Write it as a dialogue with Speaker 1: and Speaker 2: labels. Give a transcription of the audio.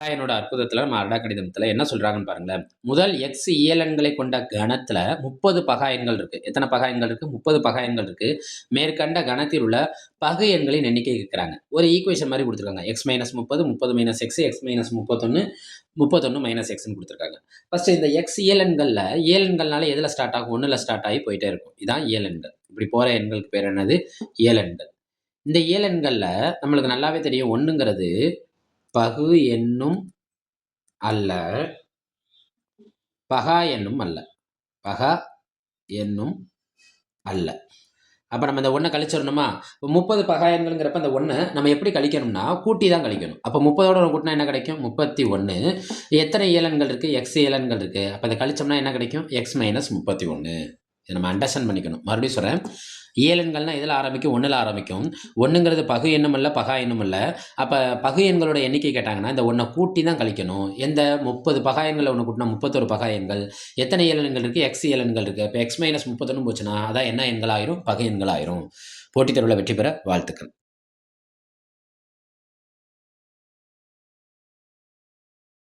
Speaker 1: என்னோட அற்புதத்துல நம்ம அடா கணிதத்துல என்ன சொல்றாங்கன்னு பாருங்களேன். முதல் எக்ஸ் இயலெண்களை கொண்ட கணத்துல 30 பகா எண்கள் இருக்கு. எத்தனை பகா எண்கள் இருக்கு? 30 பகா எண்கள் இருக்கு. மேற்கண்ட கணத்தில் உள்ள பகு எண்களின் எண்ணிக்கை கேட்குறாங்க. ஒரு ஈக்குவேஷன் மாதிரி கொடுத்துருக்காங்க. X minus 30, 30 minus X, X minus 31, 31 minus எக்ஸ்ன்னு கொடுத்துருக்காங்க. ஃபர்ஸ்ட் இந்த எக்ஸ் இயலெண்கள்ல இயலெண்கள்னால எதுல ஸ்டார்ட் ஆகும்? 1ல ஸ்டார்ட் ஆகி போயிட்டே இருக்கும். இதான் இயலெண்கள். இப்படி போற எண்களுக்கு பேர் என்னது? இயலெண்கள். இந்த இயலெண்கள்ல நம்மளுக்கு நல்லாவே தெரியும் 1ங்கிறது பகு எண்ணும் அல்ல, பகா எண்ணும் அல்ல. பகா எண்ணும் அல்ல. அப்ப நம்ம இந்த 1 கழிச்சிடணுமா? 30 பகா எண்கள்ங்கிறப்ப இந்த 1 நம்ம எப்படி கழிக்கணும்னா கூட்டி தான் கழிக்கணும். அப்ப 30ஓட கூட்டினா என்ன கிடைக்கும்? 31. எத்தனை இயலெண்கள் இருக்கு? எக்ஸ் இயலெண்கள் இருக்கு. அப்ப இதை கழிச்சோம்னா என்ன கிடைக்கும்? X minus 31. இதை நம்ம அண்டர்ஸ்டாண்ட் பண்ணிக்கணும். மறுபடியும் சொல்றேன். இயலெண்கள்னா எதில் ஆரம்பிக்கும்? 1ல் ஆரம்பிக்கும். 1ங்கிறது பகு எண்ணும் அல்ல, பகா எண்ணும் அல்ல. அப்போ பகு எண்களோட எண்ணிக்கை கேட்டாங்கன்னா இந்த 1 கூட்டி தான் கழிக்கணும். எந்த 30 பகா எண்களை 1 கூட்டினா 31 பகா எண்கள். எத்தனை இயலெண்கள் இருக்குது? எக்ஸ் இயலெண்கள் இருக்குது. இப்போ எக்ஸ் மைனஸ் 31 போச்சுன்னா அதான் என்ன எண்கள் ஆயிரும்? பகு எண்கள் ஆயிரும். போட்டித் தேர்வில் வெற்றி பெற வாழ்த்துக்கள்.